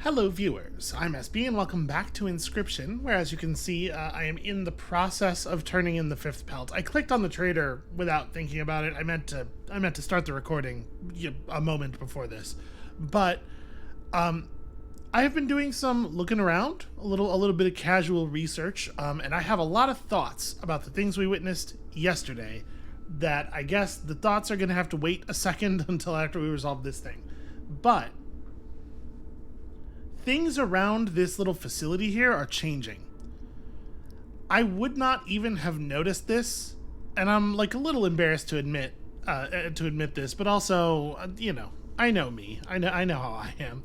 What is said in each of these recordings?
Hello viewers, I'm SB and welcome back to Inscription, where as you can see, I am in the process of turning in the 5th pelt. I clicked on the trader without thinking about it. I meant to start the recording a moment before this. But I have been doing some looking around, a little bit of casual research, and I have a lot of thoughts about the things we witnessed yesterday that I guess the thoughts are going to have to wait a second until after we resolve this thing. But things around this little facility here are changing. I would not even have noticed this, and I'm like a little embarrassed to admit this, but also, I know me. I know how I am.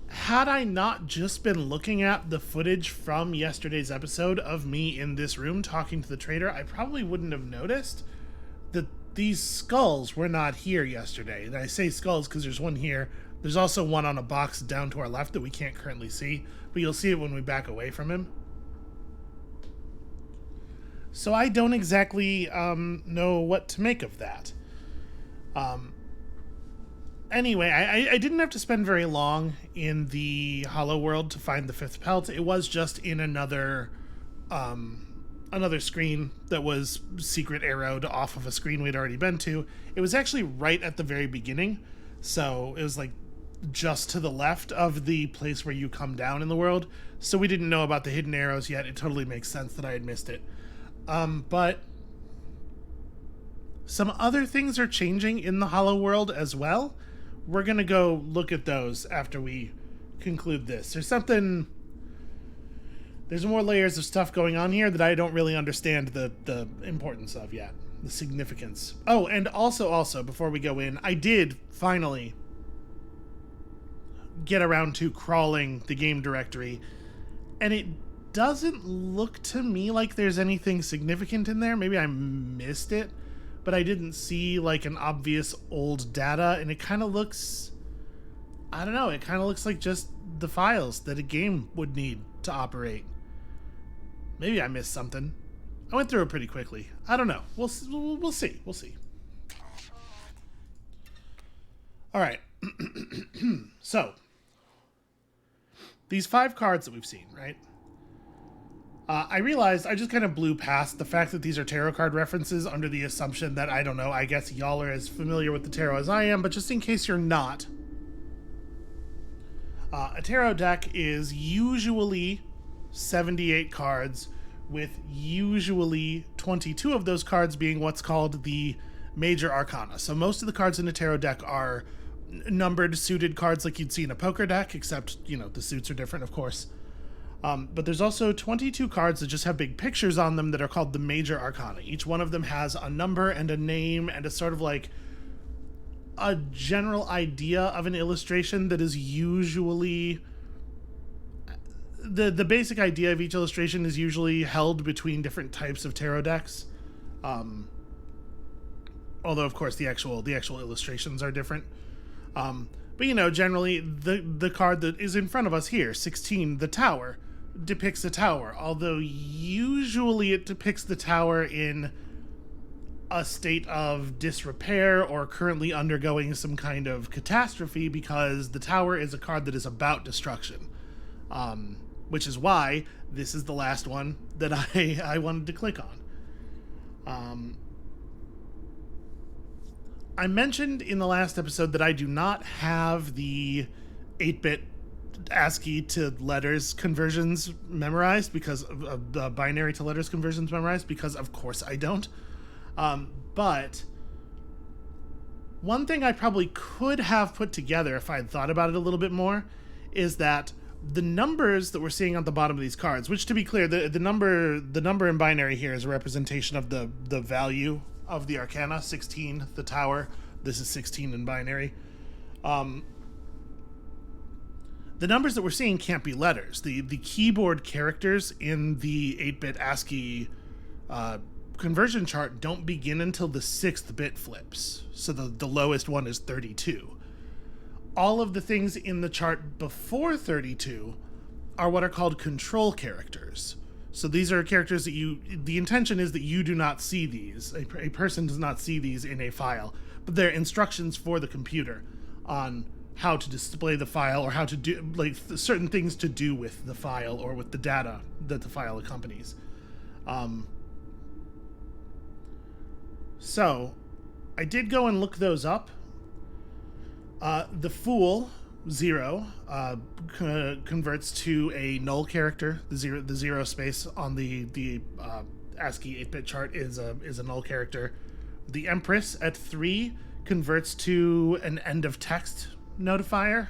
Had I not just been looking at the footage from yesterday's episode of me in this room talking to the trader, I probably wouldn't have noticed that these skulls were not here yesterday. And I say skulls because there's one here. There's also one on a box down to our left that we can't currently see, but you'll see it when we back away from him. So I don't exactly know what to make of that. Anyway, I didn't have to spend very long in the Hollow World to find the 5th pelt. It was just in another screen that was secret arrowed off of a screen we'd already been to. It was actually right at the very beginning, so it was like just to the left of the place where you come down in the world. So we didn't know about the hidden arrows yet. It totally makes sense that I had missed it. But some other things are changing in the Hollow World as well. We're going to go look at those after we conclude this. There's more layers of stuff going on here that I don't really understand the importance of yet. The significance. Oh, and also, before we go in, I did finally get around to crawling the game directory, and it doesn't look to me like there's anything significant in there. Maybe I missed it, but I didn't see like an obvious old data, and it kind of looks, I don't know, it kind of looks like just the files that a game would need to operate. Maybe I missed something. I went through it pretty quickly. I don't know. We'll see. We'll see. All right. So, these 5 cards that we've seen, right? I realized I just kind of blew past the fact that these are tarot card references under the assumption that, I don't know, I guess y'all are as familiar with the tarot as I am, but just in case you're not, a tarot deck is usually 78 cards, with usually 22 of those cards being what's called the major arcana. So most of the cards in a tarot deck are numbered, suited cards like you'd see in a poker deck, except, the suits are different, of course. But there's also 22 cards that just have big pictures on them that are called the major arcana. Each one of them has a number and a name and a sort of like a general idea of an illustration that is usually... The basic idea of each illustration is usually held between different types of tarot decks. Although, of course, the actual illustrations are different. But, generally, the card that is in front of us here, 16, the Tower, depicts a tower. Although, usually it depicts the tower in a state of disrepair or currently undergoing some kind of catastrophe, because the tower is a card that is about destruction. Which is why this is the last one that I wanted to click on. I mentioned in the last episode that I do not have the 8-bit ASCII to letters conversions memorized, because of the binary to letters conversions memorized, because of course I don't. But one thing I probably could have put together if I had thought about it a little bit more is that the numbers that we're seeing on the bottom of these cards, which, to be clear, the number in binary here is a representation of the value of the arcana. 16, the tower. This is 16 in binary. The numbers that we're seeing can't be letters. The keyboard characters in the 8-bit ASCII conversion chart don't begin until the 6th bit flips. So the lowest one is 32. All of the things in the chart before 32 are what are called control characters. So these are characters that the intention is that you do not see these. A person does not see these in a file, but they're instructions for the computer on how to display the file or how to do like certain things to do with the file or with the data that the file accompanies. So I did go and look those up. The Fool 0 converts to a null character. The zero space on the ASCII 8-bit chart is a null character. The Empress at 3 converts to an end of text notifier.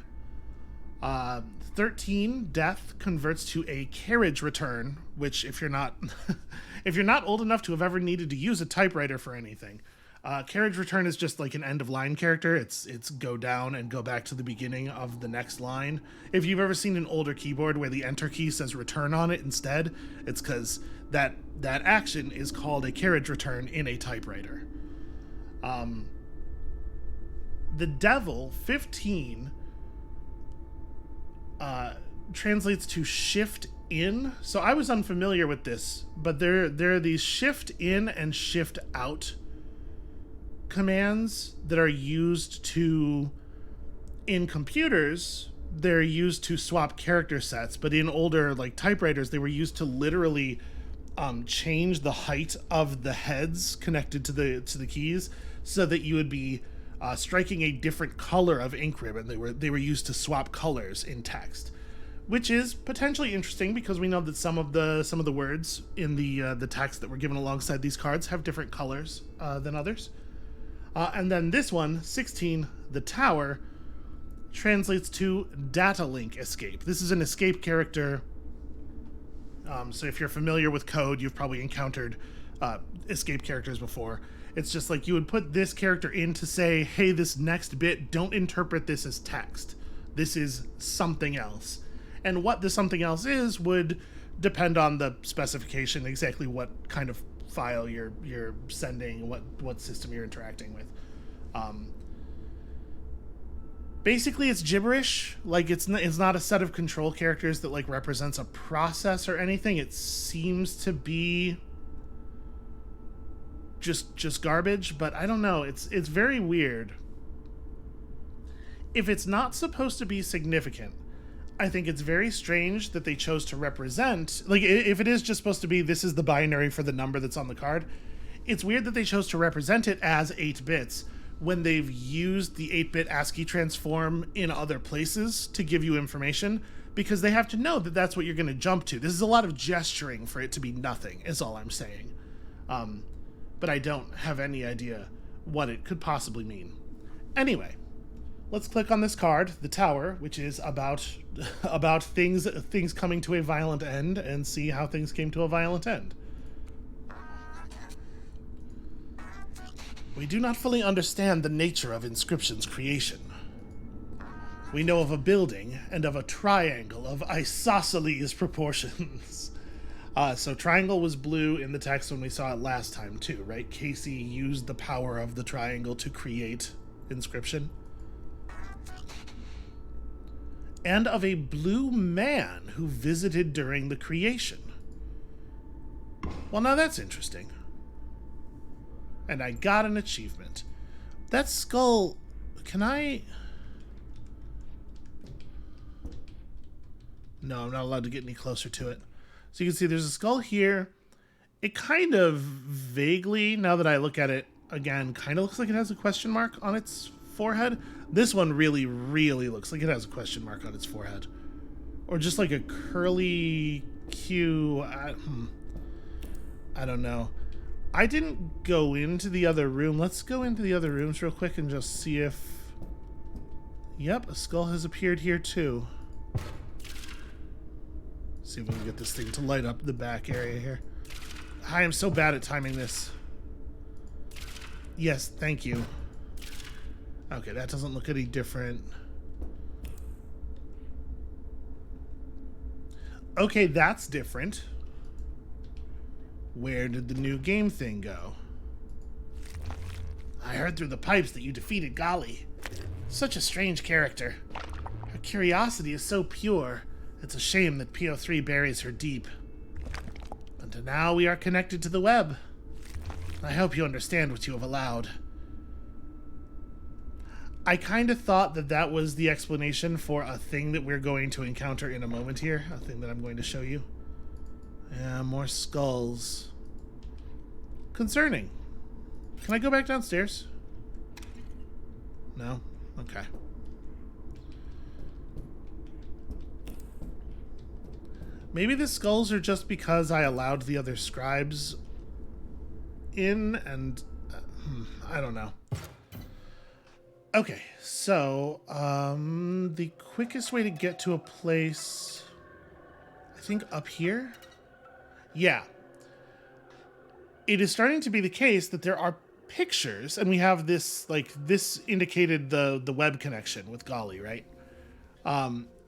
13 Death converts to a carriage return, which if you're not if you're not old enough to have ever needed to use a typewriter for anything, carriage return is just like an end of line character. It's go down and go back to the beginning of the next line. If you've ever seen an older keyboard where the enter key says return on it instead, it's because that action is called a carriage return in a typewriter. The Devil 15 translates to shift in. So I was unfamiliar with this, but there are these shift in and shift out commands that are used to, in computers, they're used to swap character sets, but in older like typewriters, they were used to literally change the height of the heads connected to the keys so that you would be striking a different color of ink ribbon. They were used to swap colors in text, which is potentially interesting because we know that some of the words in the text that were given alongside these cards have different colors than others. And then this one, 16, the Tower, translates to data link escape. This is an escape character. So if you're familiar with code, you've probably encountered escape characters before. It's just like you would put this character in to say, hey, this next bit, don't interpret this as text. This is something else. And what the something else is would depend on the specification, exactly what kind of file you're sending, what system you're interacting with. Basically, it's gibberish. Like it's not a set of control characters that like represents a process or anything. It seems to be just garbage, but I don't know. It's very weird. If it's not supposed to be significant, I think it's very strange that they chose to represent, like if it is just supposed to be this is the binary for the number that's on the card, it's weird that they chose to represent it as 8 bits when they've used the 8-bit ASCII transform in other places to give you information, because they have to know that that's what you're going to jump to. This is a lot of gesturing for it to be nothing, is all I'm saying. But I don't have any idea what it could possibly mean. Anyway, let's click on this card, the Tower, which is about things coming to a violent end, and see how things came to a violent end. We do not fully understand the nature of Inscription's creation. We know of a building and of a triangle of isosceles proportions. So triangle was blue in the text when we saw it last time too, right? Casey used the power of the triangle to create Inscription. And of a blue man who visited during the creation. Well, now that's interesting. And I got an achievement. That skull, can I... No, I'm not allowed to get any closer to it. So you can see there's a skull here. It kind of vaguely, now that I look at it again, kind of looks like it has a question mark on its forehead. This one really, really looks like it has a question mark on its forehead. Or just like a curly Q. I don't know. I didn't go into the other room. Let's go into the other rooms real quick and just see if... Yep, a skull has appeared here too. See if we can get this thing to light up the back area here. I am so bad at timing this. Yes, thank you. Okay, that doesn't look any different. Okay, that's different. Where did the new game thing go? I heard through the pipes that you defeated Golly. Such a strange character. Her curiosity is so pure. It's a shame that PO3 buries her deep. But now we are connected to the web. I hope you understand what you have allowed. I kind of thought that that was the explanation for a thing that we're going to encounter in a moment here. A thing that I'm going to show you. Yeah, more skulls. Concerning. Can I go back downstairs? No? Okay. Maybe the skulls are just because I allowed the other scribes in and... I don't know. Okay, so the quickest way to get to a place, I think up here? Yeah. It is starting to be the case that there are pictures, and we have this, like, this indicated the web connection with Golly, right?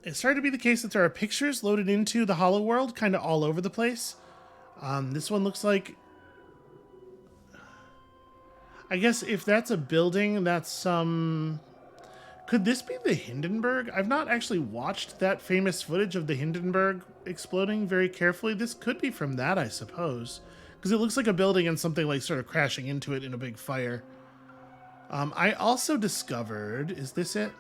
It's starting to be the case that there are pictures loaded into the Hollow World kind of all over the place. This one looks like... I guess if that's a building, that's some... Could this be the Hindenburg? I've not actually watched that famous footage of the Hindenburg exploding very carefully. This could be from that, I suppose. Because it looks like a building and something like sort of crashing into it in a big fire. I also discovered... Is this it?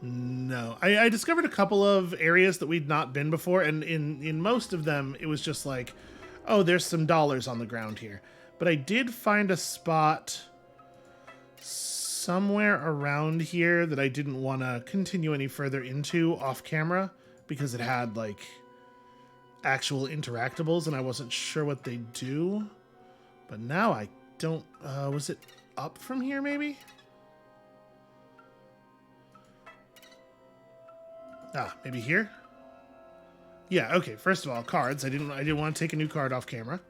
No. I discovered a couple of areas that we'd not been before, and in most of them, it was just like... Oh, there's some dollars on the ground here. But I did find a spot somewhere around here that I didn't want to continue any further into off camera because it had, like, actual interactables and I wasn't sure what they do. But now I don't... was it up from here, maybe? Ah, maybe here? Yeah, okay, first of all, cards. I didn't want to take a new card off camera.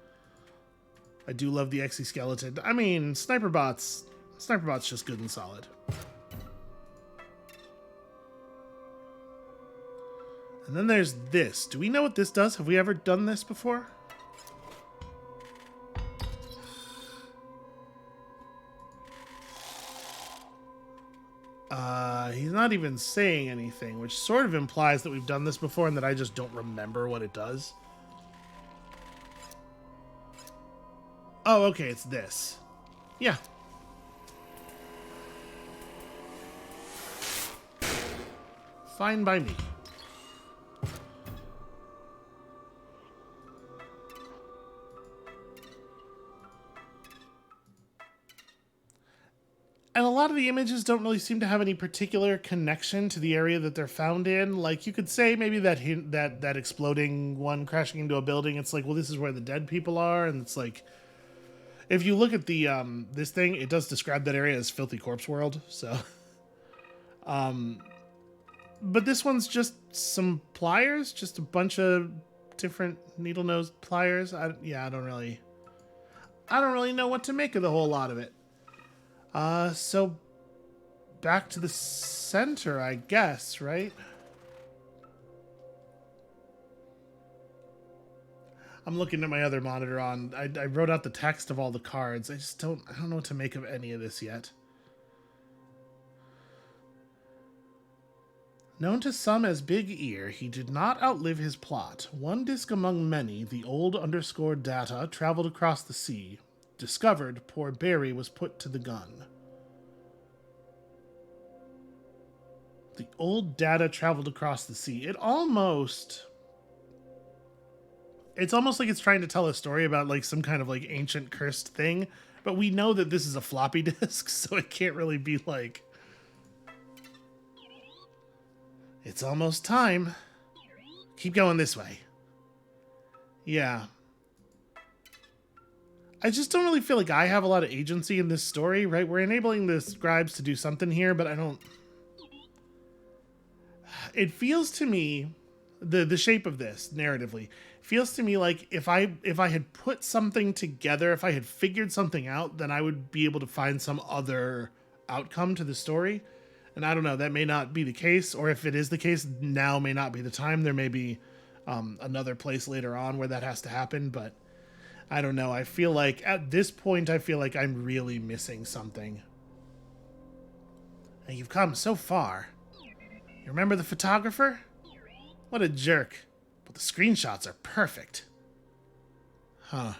I do love the exoskeleton. I mean, Sniper Bot's just good and solid. And then there's this. Do we know what this does? Have we ever done this before? He's not even saying anything, which sort of implies that we've done this before and that I just don't remember what it does. Oh, okay, it's this. Yeah. Fine by me. And a lot of the images don't really seem to have any particular connection to the area that they're found in. Like, you could say maybe that exploding one crashing into a building, it's like, well, this is where the dead people are, and it's like... If you look at the this thing, it does describe that area as Filthy Corpse World, so... But this one's just some pliers, just a bunch of different needle-nosed pliers. I don't really know what to make of the whole lot of it. So back to the center, I guess, right? I'm looking at my other monitor on. I wrote out the text of all the cards. I don't know what to make of any of this yet. Known to some as Big Ear, he did not outlive his plot. One disc among many, the old underscore data traveled across the sea. Discovered, poor Barry was put to the gun. The old data traveled across the sea. It's almost like it's trying to tell a story about like some kind of like ancient cursed thing, but we know that this is a floppy disk, so it can't really be like... It's almost time. Keep going this way. Yeah. I just don't really feel like I have a lot of agency in this story, right? We're enabling the scribes to do something here, but I don't... It feels to me, the shape of this, narratively, feels to me like if I had put something together, if I had figured something out, then I would be able to find some other outcome to the story. And I don't know, that may not be the case, or if it is the case, now may not be the time. There may be another place later on where that has to happen, but I don't know. I feel like, at this point, I feel like I'm really missing something. And you've come so far. You remember the photographer? What a jerk. But the screenshots are perfect. Huh.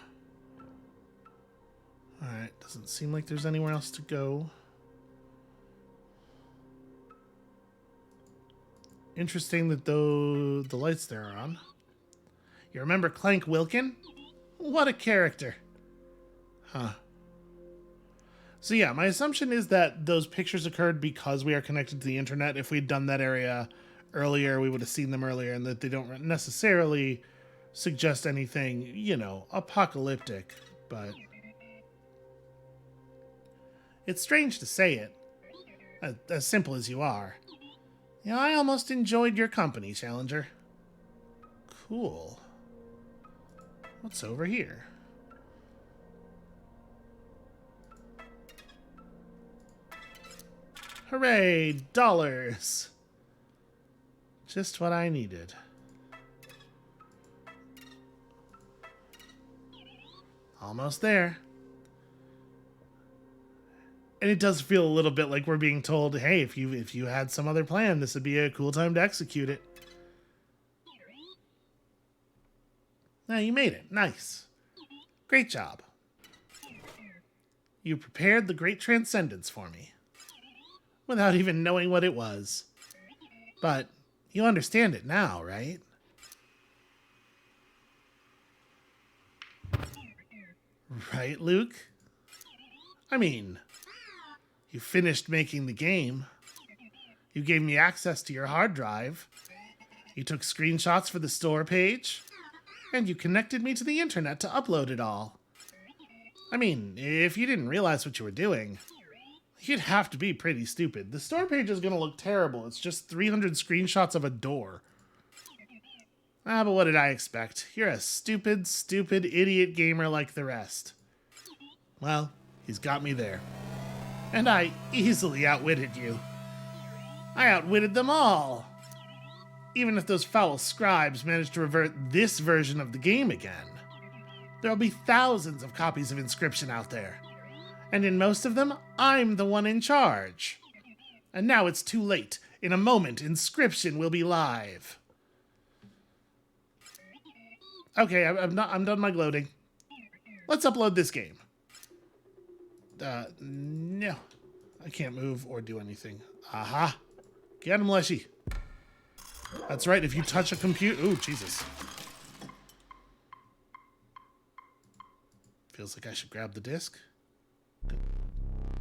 Alright, doesn't seem like there's anywhere else to go. Interesting that though the lights there are on. You remember Clank Wilkin? What a character. Huh. So yeah, my assumption is that those pictures occurred because we are connected to the internet. If we'd done that area earlier, we would have seen them earlier, and that they don't necessarily suggest anything, you know, apocalyptic, but it's strange to say it, as simple as you are. Yeah, I almost enjoyed your company, Challenger. Cool. What's over here? Hooray! Dollars! Just what I needed. Almost there. And it does feel a little bit like we're being told, hey, if you had some other plan, this would be a cool time to execute it. Now you made it. Nice. Great job. You prepared the Great Transcendence for me. Without even knowing what it was. But you understand it now, right? Right, Luke? I mean, you finished making the game. You gave me access to your hard drive. You took screenshots for the store page. And you connected me to the internet to upload it all. I mean, if you didn't realize what you were doing, you'd have to be pretty stupid. The store page is going to look terrible. It's just 300 screenshots of a door. Ah, but what did I expect? You're a stupid, stupid idiot gamer like the rest. Well, he's got me there. And I easily outwitted you. I outwitted them all. Even if those foul scribes manage to revert this version of the game again, there'll be thousands of copies of Inscription out there. And in most of them, I'm the one in charge. And now it's too late. In a moment, Inscription will be live. Okay, I'm done my gloating. Let's upload this game. No. I can't move or do anything. Aha. Get him, Leshy. That's right, if you touch a computer... Ooh, Jesus. Feels like I should grab the disc.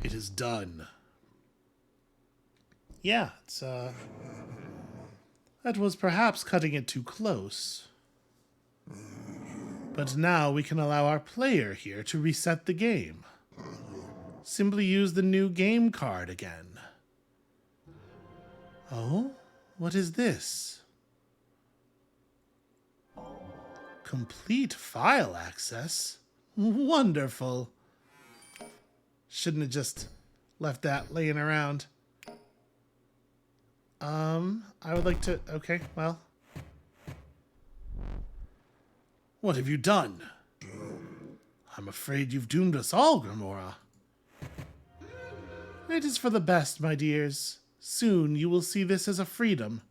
It is done. Yeah, it's, that was perhaps cutting it too close. But now we can allow our player here to reset the game. Simply use the new game card again. Oh? What is this? Complete file access? Wonderful. Shouldn't have just left that laying around. I would like to... Okay, well. What have you done? I'm afraid you've doomed us all, Grimora. It is for the best, my dears. Soon you will see this as a freedom.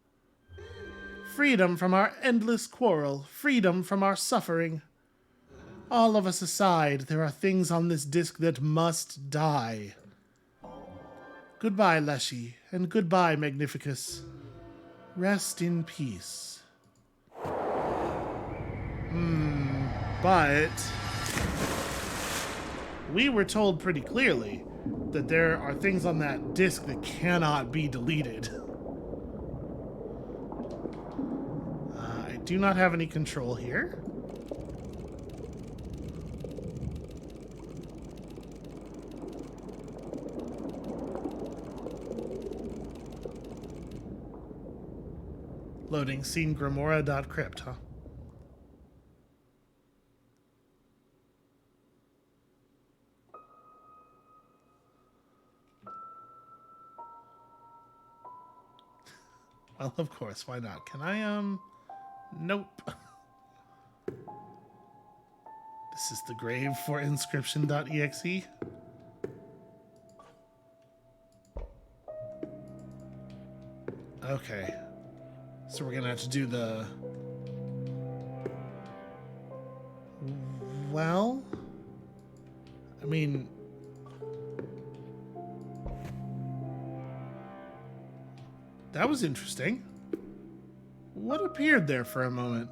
Freedom from our endless quarrel. Freedom from our suffering. All of us aside, there are things on this disc that must die. Goodbye, Leshy, and goodbye, Magnificus. Rest in peace. But we were told pretty clearly that there are things on that disc that cannot be deleted. I do not have any control here. Loading scene Grimora.crypt, huh? Well, of course, why not? Can I, nope. This is the grave for Inscription.exe. Okay. So we're gonna have to do the... Well... I mean... That was interesting. What appeared there for a moment?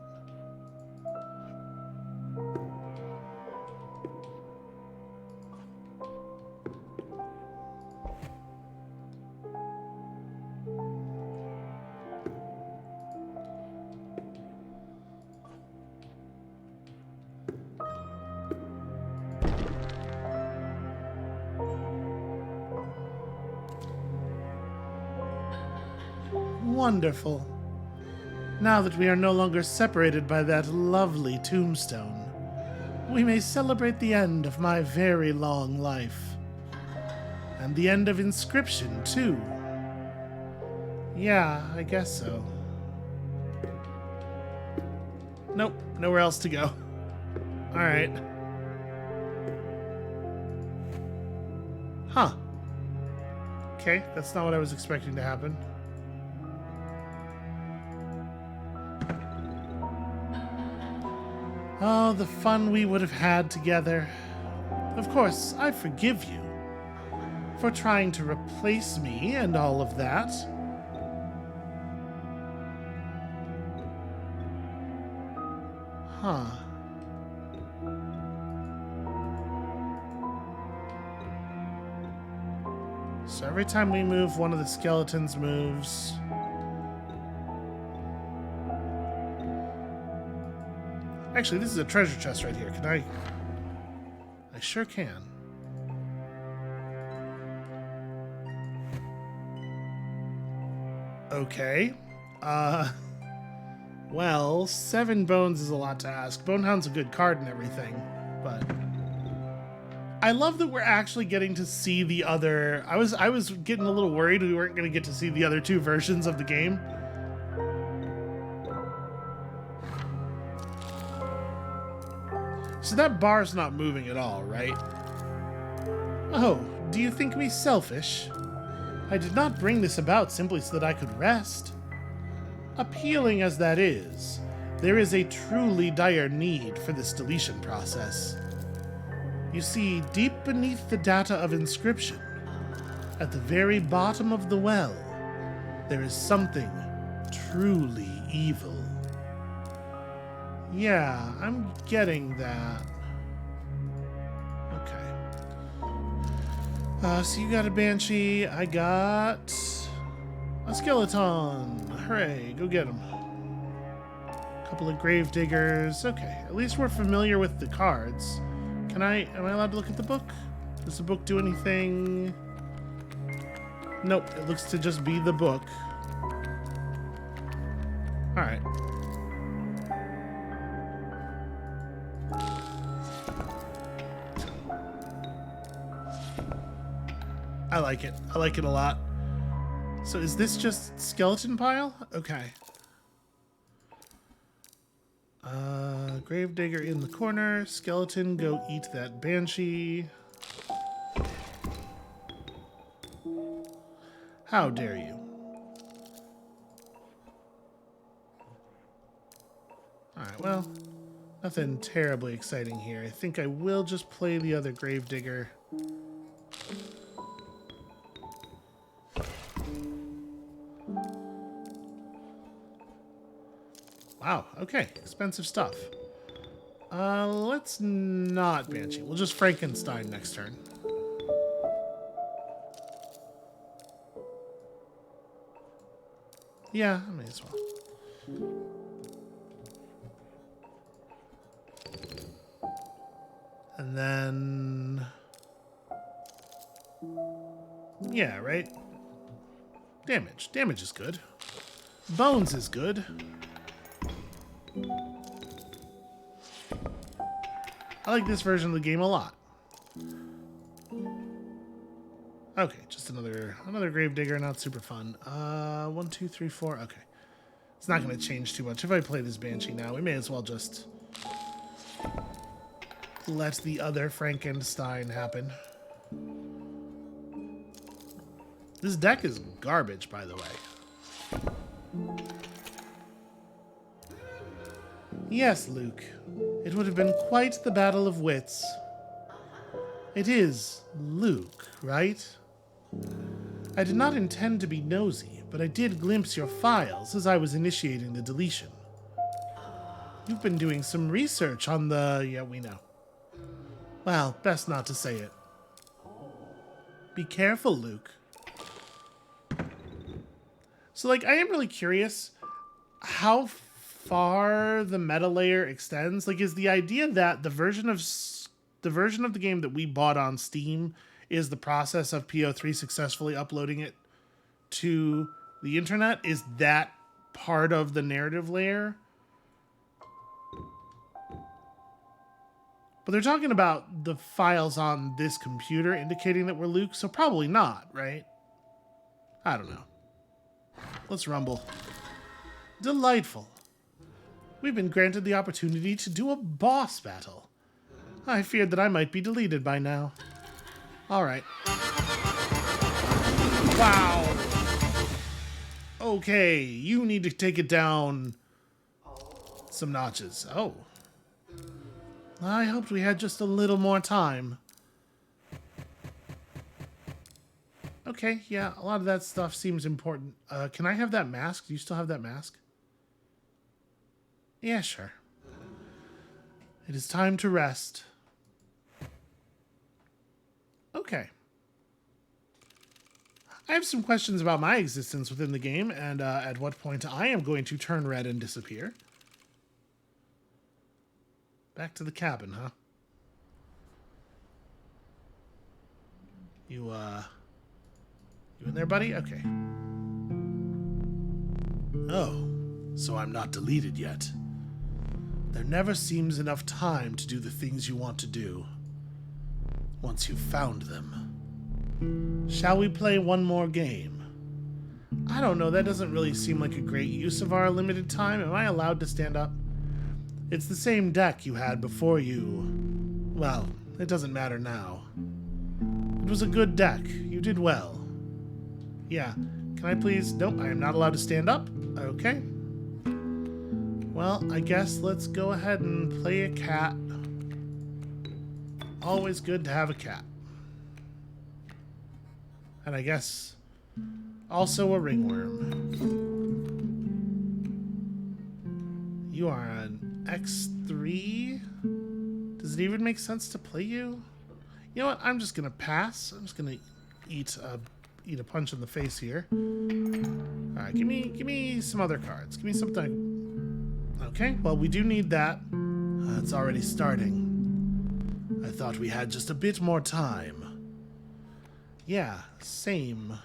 Wonderful. Now that we are no longer separated by that lovely tombstone, we may celebrate the end of my very long life. And the end of Inscription, too. Yeah, I guess so. Nope, nowhere else to go. Alright. Huh. Okay, that's not what I was expecting to happen. Oh, the fun we would have had together. Of course, I forgive you for trying to replace me and all of that. Huh. So every time we move, one of the skeletons moves. Actually, this is a treasure chest right here. Can I sure can. Okay. Well, 7 bones is a lot to ask. Bonehound's a good card and everything, but I love that we're actually getting to see the other... I was getting a little worried we weren't going to get to see the other 2 versions of the game. So that bar's not moving at all, right? Oh, do you think me selfish? I did not bring this about simply so that I could rest. Appealing as that is, there is a truly dire need for this deletion process. You see, deep beneath the data of Inscription, at the very bottom of the well, there is something truly evil. Yeah, I'm getting that. Okay. So you got a Banshee, I got a Skeleton. Hooray, go get him. Couple of Gravediggers. Okay, at least we're familiar with the cards. Am I allowed to look at the book? Does the book do anything? Nope, it looks to just be the book. Alright. I like it. I like it a lot. So is this just skeleton pile? Okay. Gravedigger in the corner. Skeleton, go eat that banshee. How dare you? Alright, well, nothing terribly exciting here. I think I will just play the other Gravedigger. Wow, okay, expensive stuff. Let's not Banshee. We'll just Frankenstein next turn. Yeah, I may as well. And then... yeah, right? Damage. Damage is good. Bones is good. I like this version of the game a lot. Okay, just another Gravedigger, not super fun. 1, 2, 3, 4. Okay. It's not going to change too much. If I play this Banshee now, we may as well just let the other Frankenstein happen. This deck is garbage, by the way. Yes, Luke. It would have been quite the battle of wits. It is Luke, right? I did not intend to be nosy, but I did glimpse your files as I was initiating the deletion. You've been doing some research on the... Yeah, we know. Well, best not to say it. Be careful, Luke. So, like, I am really curious how far the meta layer extends. Like, is the idea that the version of the game that we bought on Steam is the process of PO3 successfully uploading it to the internet? Is that part of the narrative layer? But they're talking about the files on this computer indicating that we're Luke, so probably not, right? I don't know. Let's rumble. Delightful. We've been granted the opportunity to do a boss battle. I feared that I might be deleted by now. Alright. Wow. Okay, you need to take it down some notches. Oh. I hoped we had just a little more time. Okay, yeah, a lot of that stuff seems important. Can I have that mask? Do you still have that mask? Yeah, sure. It is time to rest. Okay. I have some questions about my existence within the game and at what point I am going to turn red and disappear. Back to the cabin, huh? You in there, buddy? Okay. Oh, so I'm not deleted yet. There never seems enough time to do the things you want to do. Once you've found them. Shall we play one more game? I don't know, that doesn't really seem like a great use of our limited time. Am I allowed to stand up? It's the same deck you had before you... Well, it doesn't matter now. It was a good deck. You did well. Yeah. Can I please... Nope, I am not allowed to stand up. Okay. Well, I guess let's go ahead and play a cat. Always good to have a cat. And I guess also a ringworm. You are an X3? Does it even make sense to play you? You know what? I'm just gonna pass. I'm just gonna eat a punch in the face here. All right, give me some other cards. Give me something. Okay, well, we do need that. It's already starting. I thought we had just a bit more time. Yeah, same.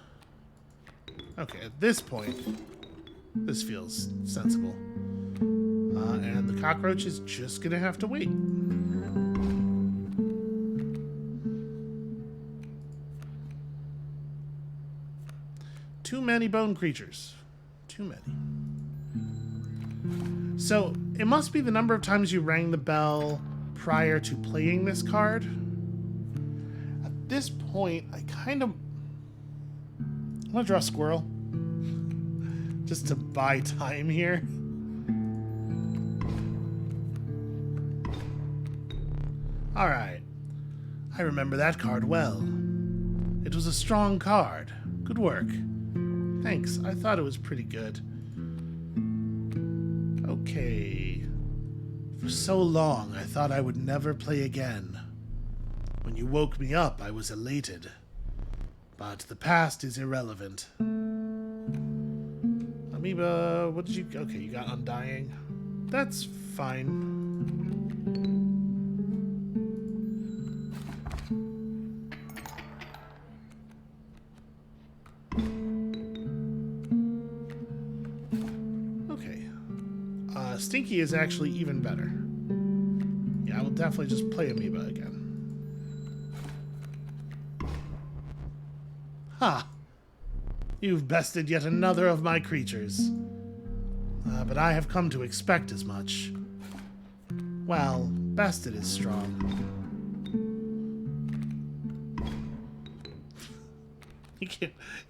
Okay, at this point, this feels sensible. And the cockroach is just gonna have to wait. Too many bone creatures. Too many. So, it must be the number of times you rang the bell prior to playing this card. At this point, I kind of want to draw a squirrel. Just to buy time here. Alright. I remember that card well. It was a strong card. Good work. Thanks, I thought it was pretty good. Okay. For so long, I thought I would never play again. When you woke me up, I was elated. But the past is irrelevant. Amoeba, what did you... Okay, you got Undying. That's fine. Stinky is actually even better. Yeah, I will definitely just play Amoeba again. Ha! You've bested yet another of my creatures. But I have come to expect as much. Well, bested is strong. You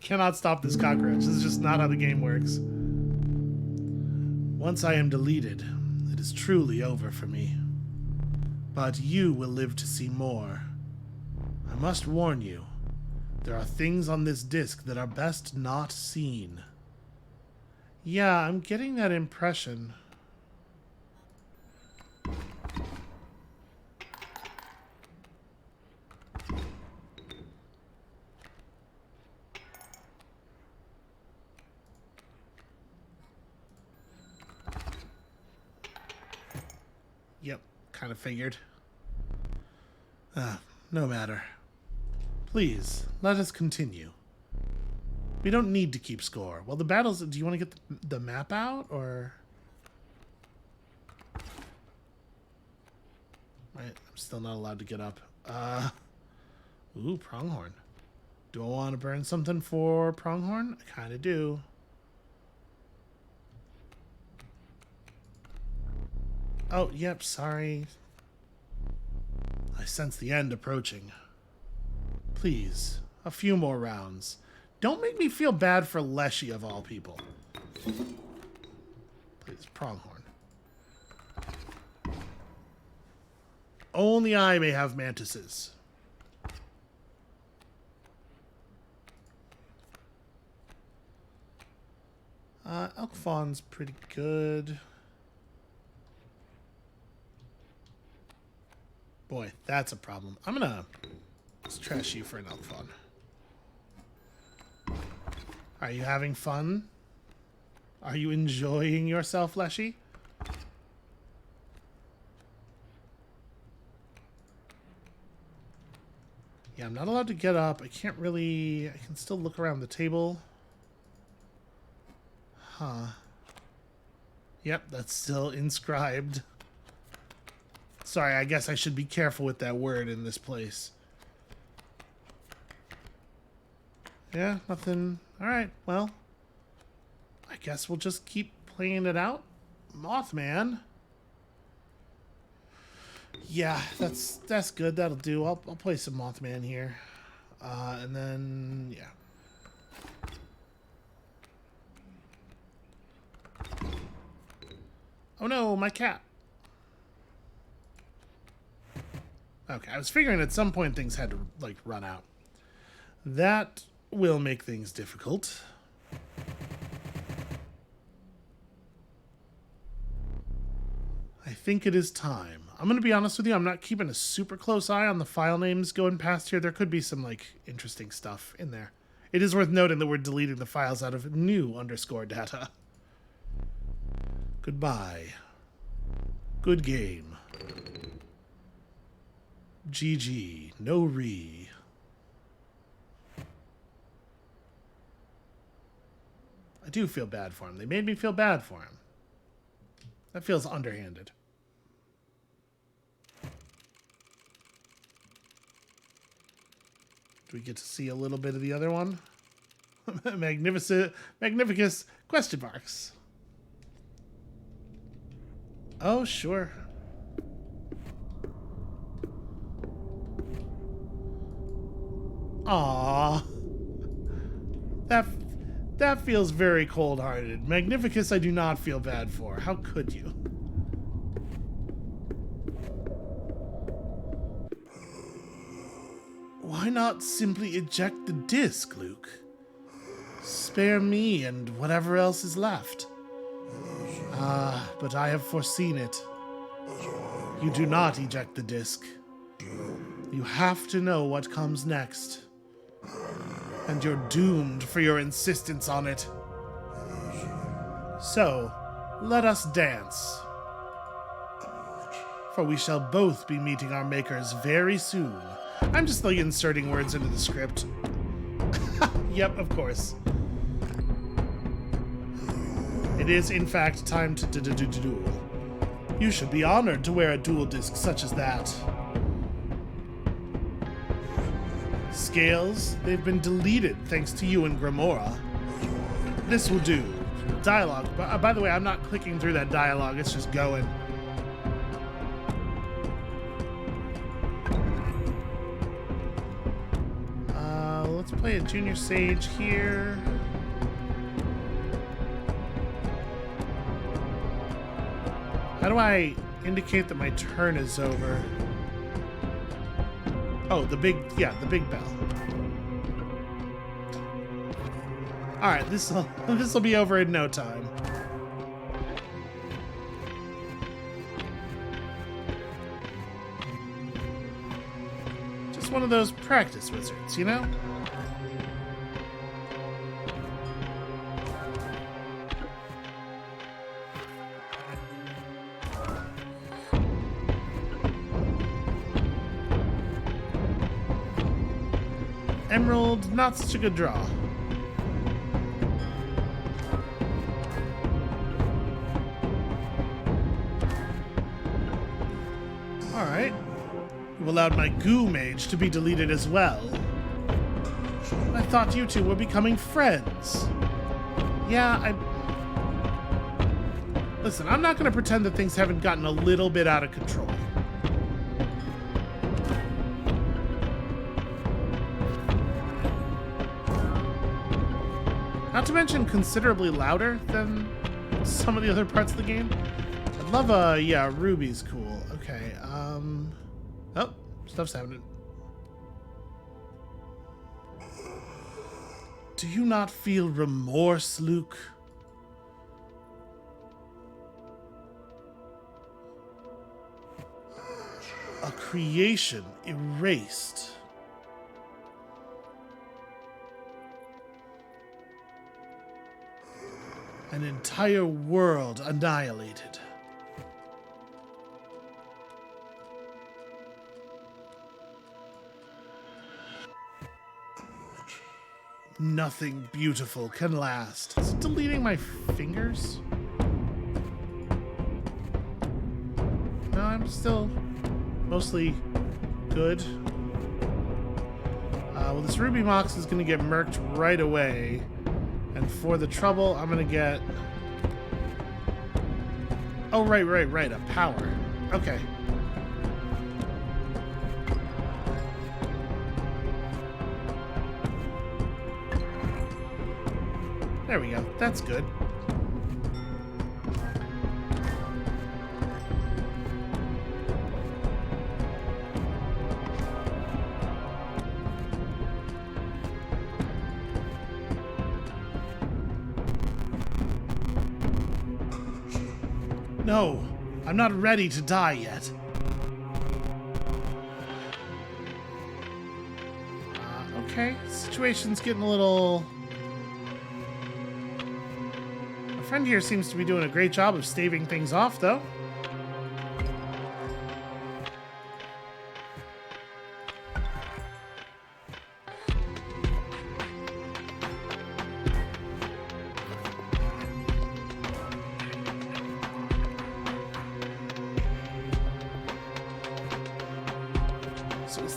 cannot stop this cockroach. This is just not how the game works. Once I am deleted, it is truly over for me. But you will live to see more. must warn you, there are things on this disc that are best not seen. Yeah, I'm getting that impression. Yep, kind of figured. No matter. Please, let us continue. We don't need to keep score. Well, the battles... Do you want to get the map out, or... I'm still not allowed to get up. Ooh, pronghorn. Do I want to burn something for pronghorn? I kind of do. Oh, yep, sorry. I sense the end approaching. Please, a few more rounds. Don't make me feel bad for Leshy, of all people. Please, pronghorn. Only I may have mantises. Elk fawn's pretty good. Boy, that's a problem. I'm gonna trash you for an elk fawn. Are you having fun? Are you enjoying yourself, Leshy? Yeah, I'm not allowed to get up. I can't really... I can still look around the table. Huh. Yep, that's still inscribed. Sorry, I guess I should be careful with that word in this place. Yeah, nothing. Alright, well. I guess we'll just keep playing it out. Mothman. Yeah, that's good. That'll do. I'll play some Mothman here. And then, yeah. Oh no, my cat. Okay, I was figuring at some point things had to, like, run out. That will make things difficult. I think it is time. I'm going to be honest with you, I'm not keeping a super close eye on the file names going past here. There could be some, like, interesting stuff in there. It is worth noting that we're deleting the files out of new underscore data. Goodbye. Good game. GG. No re. I do feel bad for him. They made me feel bad for him. That feels underhanded. Do we get to see a little bit of the other one? Magnificus question marks. Oh, sure. Aww. That feels very cold-hearted. Magnificus I do not feel bad for. How could you? Why not simply eject the disc, Luke? Spare me and whatever else is left. But I have foreseen it. You do not eject the disc. You have to know what comes next. And you're doomed for your insistence on it. So, let us dance. For we shall both be meeting our makers very soon. I'm just like inserting words into the script. Yep, of course. It is, in fact, time to duel. You should be honored to wear a dual disc such as that. Scales, they've been deleted thanks to you and Grimora. This will do. Dialogue. By the way, I'm not clicking through that dialogue, it's just going. Let's play a junior sage here. How do I indicate that my turn is over? Oh, the big bell. All right, this'll be over in no time. Just one of those practice wizards, you know? Emerald, not such a good draw. Alright. You allowed my goo mage to be deleted as well. I thought you two were becoming friends. Yeah, Listen, I'm not gonna pretend that things haven't gotten a little bit out of control. Not to mention considerably louder than some of the other parts of the game. I'd love yeah, Ruby's cool. Okay, oh, stuff's happening. Do you not feel remorse, Luke? A creation erased. An entire world annihilated. Nothing beautiful can last. Is it deleting my fingers? No, I'm still mostly good. Well, this Ruby Mox is going to get murked right away. And for the trouble, I'm gonna get... Oh, right, a power. Okay. There we go. That's good. No, I'm not ready to die yet. Okay, situation's getting a little... My friend here seems to be doing a great job of staving things off, though.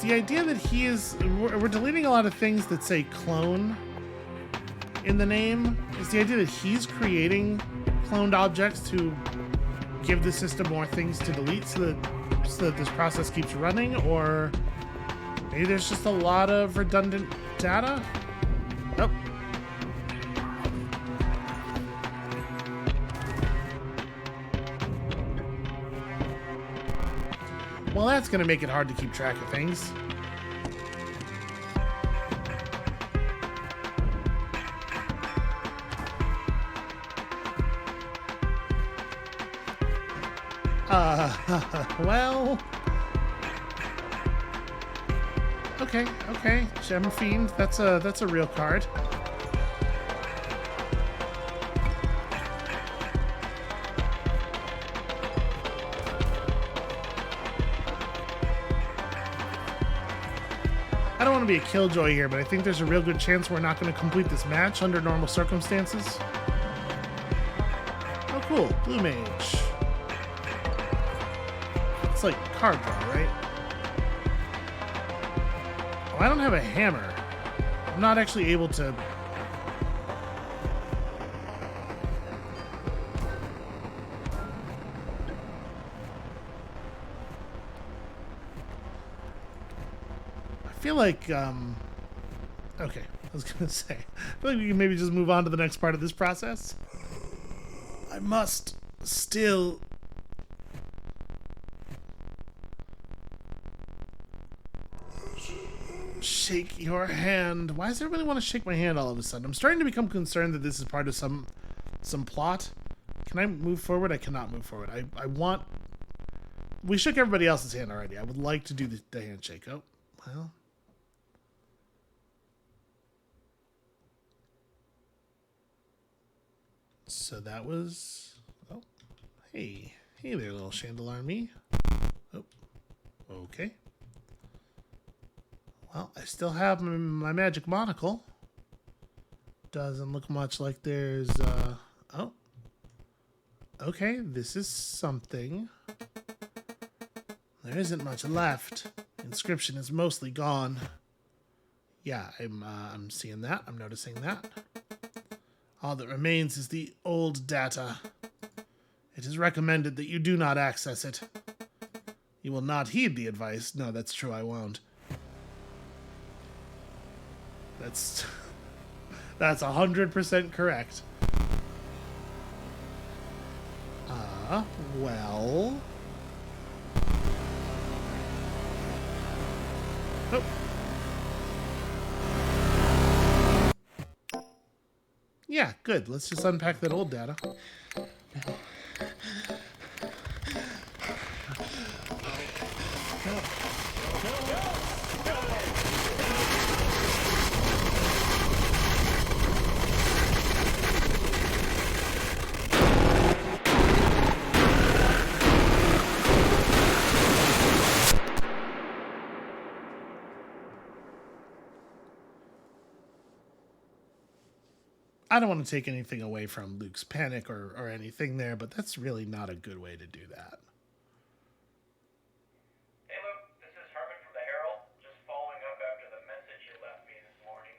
The idea that he is... We're deleting a lot of things that say clone in the name. Is the idea that he's creating cloned objects to give the system more things to delete so that this process keeps running? Or maybe there's just a lot of redundant data? Nope. Well, that's going to make it hard to keep track of things. Well... Okay. Gem Fiend, that's a real card. I don't want to be a killjoy here, but I think there's a real good chance we're not going to complete this match under normal circumstances. Oh, cool. Blue Mage. It's like card draw, right? Oh, I don't have a hammer. I'm not actually able to... I feel like, okay, I was gonna say, I feel like we can maybe just move on to the next part of this process. I must still... shake your hand. Why does everybody want to shake my hand all of a sudden? I'm starting to become concerned that this is part of some plot. Can I move forward? I cannot move forward. I want... We shook everybody else's hand already. I would like to do the handshake. Oh, well... So that was... Oh, hey. Hey there, little Chandelar me. Oh, okay. Well, I still have my magic monocle. Doesn't look much like there's... Oh. Okay, this is something. There isn't much left. Inscription is mostly gone. Yeah, I'm seeing that. I'm noticing that. All that remains is the old data. It is recommended that you do not access it. You will not heed the advice. No, that's true, I won't. That's 100% correct. Well... Oh. Yeah, good. Let's just unpack that old data. I don't want to take anything away from Luke's panic or anything there, but that's really not a good way to do that. Hey Luke, this is Herman from the Herald. Just following up after the message you left me this morning.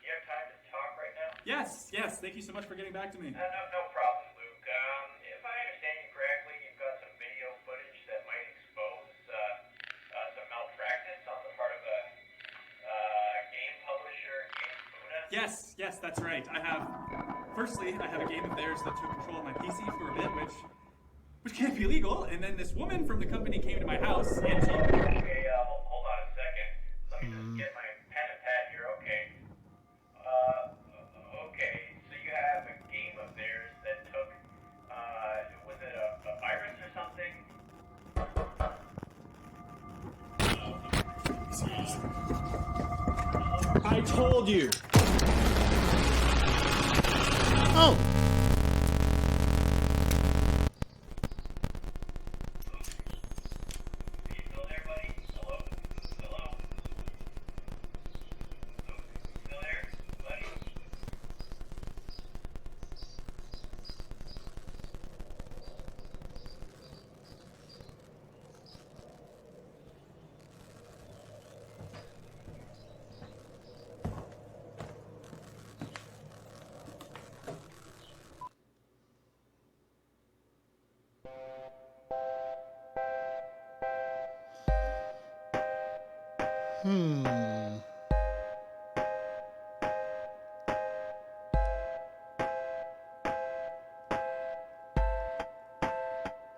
You have time to talk right now? Yes. Thank you so much for getting back to me. No problem, Luke. If I understand you correctly, you've got some video footage that might expose some malpractice on the part of a game publisher, Game Buddha. Yes, that's right. Firstly, I have a game of theirs that took control of my PC for a bit, which can't be legal. And then this woman from the company came to my house, and she... Okay, hold on a second. Let me just get my pen and pad here. Okay. Okay, so you have a game of theirs that took, was it a virus or something? I told you. Oh! Are you still there, buddy? Hello? Luke, still there, buddy?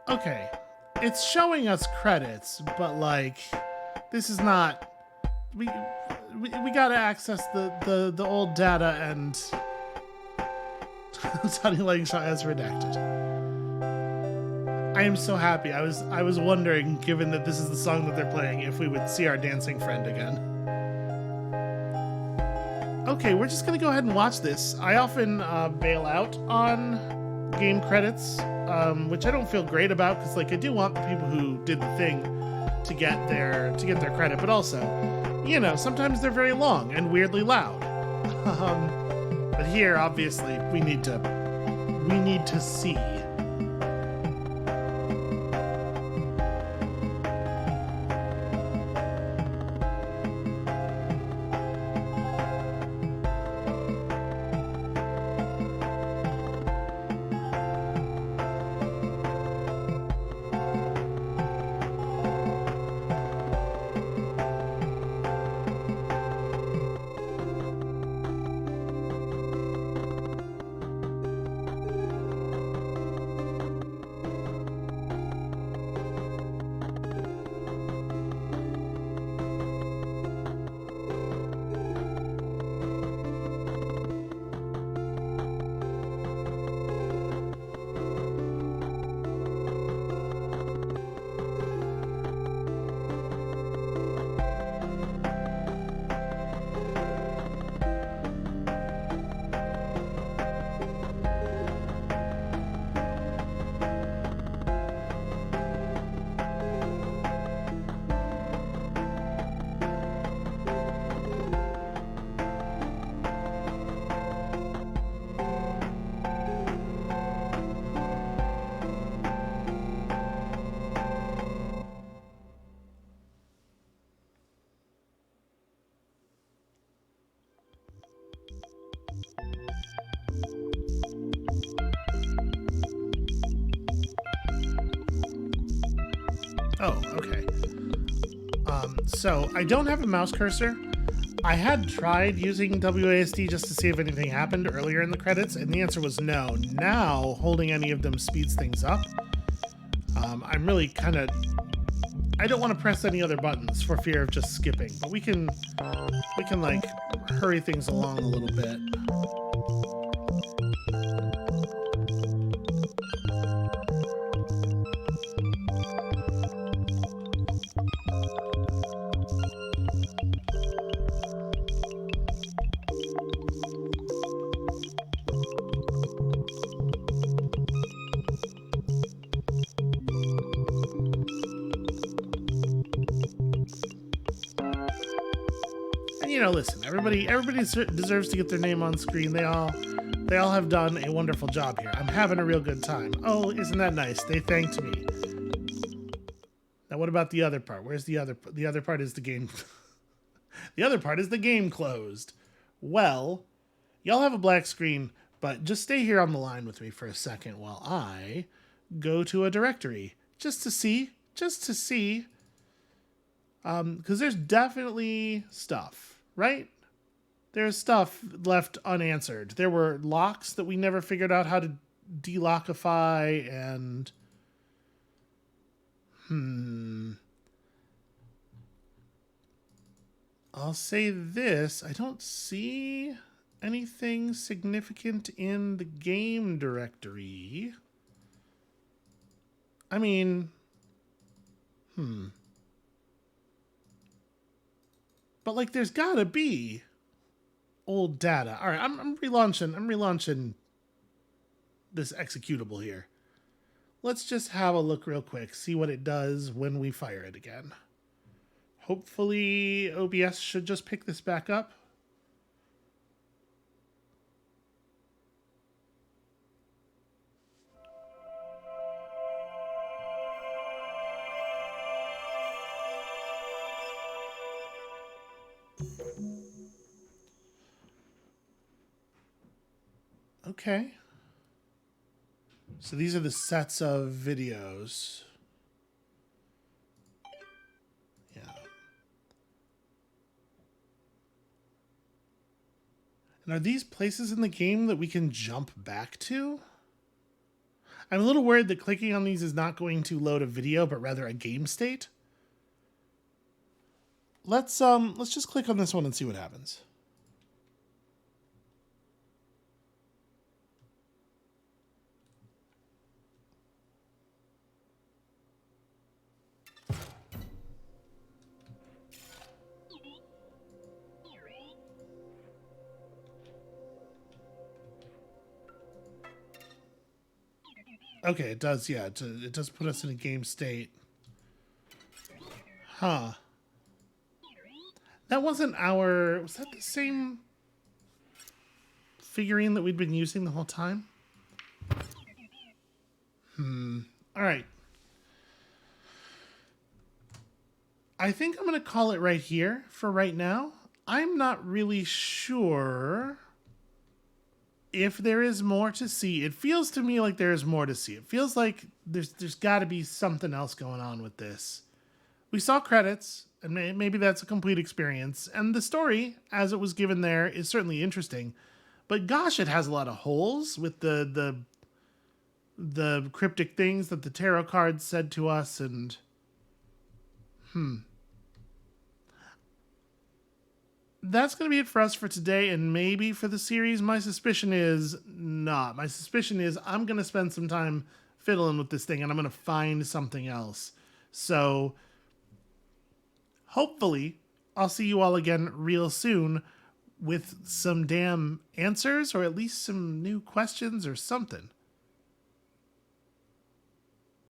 Okay. It's showing us credits, but like, this is not... We gotta access the old data and... Sunny Langshot as redacted. I am so happy. I was wondering, given that this is the song that they're playing, if we would see our dancing friend again. Okay, we're just gonna go ahead and watch this. I often bail out on game credits, which I don't feel great about, because like I do want the people who did the thing to get their credit, but also, you know, sometimes they're very long and weirdly loud. But here, obviously, we need to see. Oh, okay. So I don't have a mouse cursor. I had tried using WASD just to see if anything happened earlier in the credits, and the answer was no. Now, holding any of them speeds things up. I'm really kind of... I don't want to press any other buttons for fear of just skipping, but we can like hurry things along a little bit. You know, listen, everybody deserves to get their name on screen. They all have done a wonderful job here. I'm having a real good time. Oh, isn't that nice? They thanked me. Now, what about the other part? Where's the other part? Is the game the other part is the game closed. Well, y'all have a black screen, but just stay here on the line with me for a second while I go to a directory just to see, because there's definitely stuff, right? There's stuff left unanswered. There were locks that we never figured out how to delockify, and I'll say this, I don't see anything significant in the game directory. I mean, but like, there's gotta be old data. All right, I'm relaunching this executable here. Let's just have a look real quick, see what it does when we fire it again. Hopefully OBS should just pick this back up. Okay. So these are the sets of videos. Yeah. And are these places in the game that we can jump back to? I'm a little worried that clicking on these is not going to load a video, but rather a game state. Let's just click on this one and see what happens. Okay, it does, yeah. It does put us in a game state. Huh. That wasn't our... Was that the same figurine that we'd been using the whole time? Alright. I think I'm going to call it right here for right now. I'm not really sure if there is more to see. It feels to me like there is more to see. It feels like there's got to be something else going on with this. We saw credits, and maybe that's a complete experience. And the story, as it was given there, is certainly interesting. But gosh, it has a lot of holes with the cryptic things that the tarot cards said to us, and that's going to be it for us for today, and maybe for the series. My suspicion is not. My suspicion is I'm going to spend some time fiddling with this thing, and I'm going to find something else. So hopefully I'll see you all again real soon with some damn answers, or at least some new questions or something.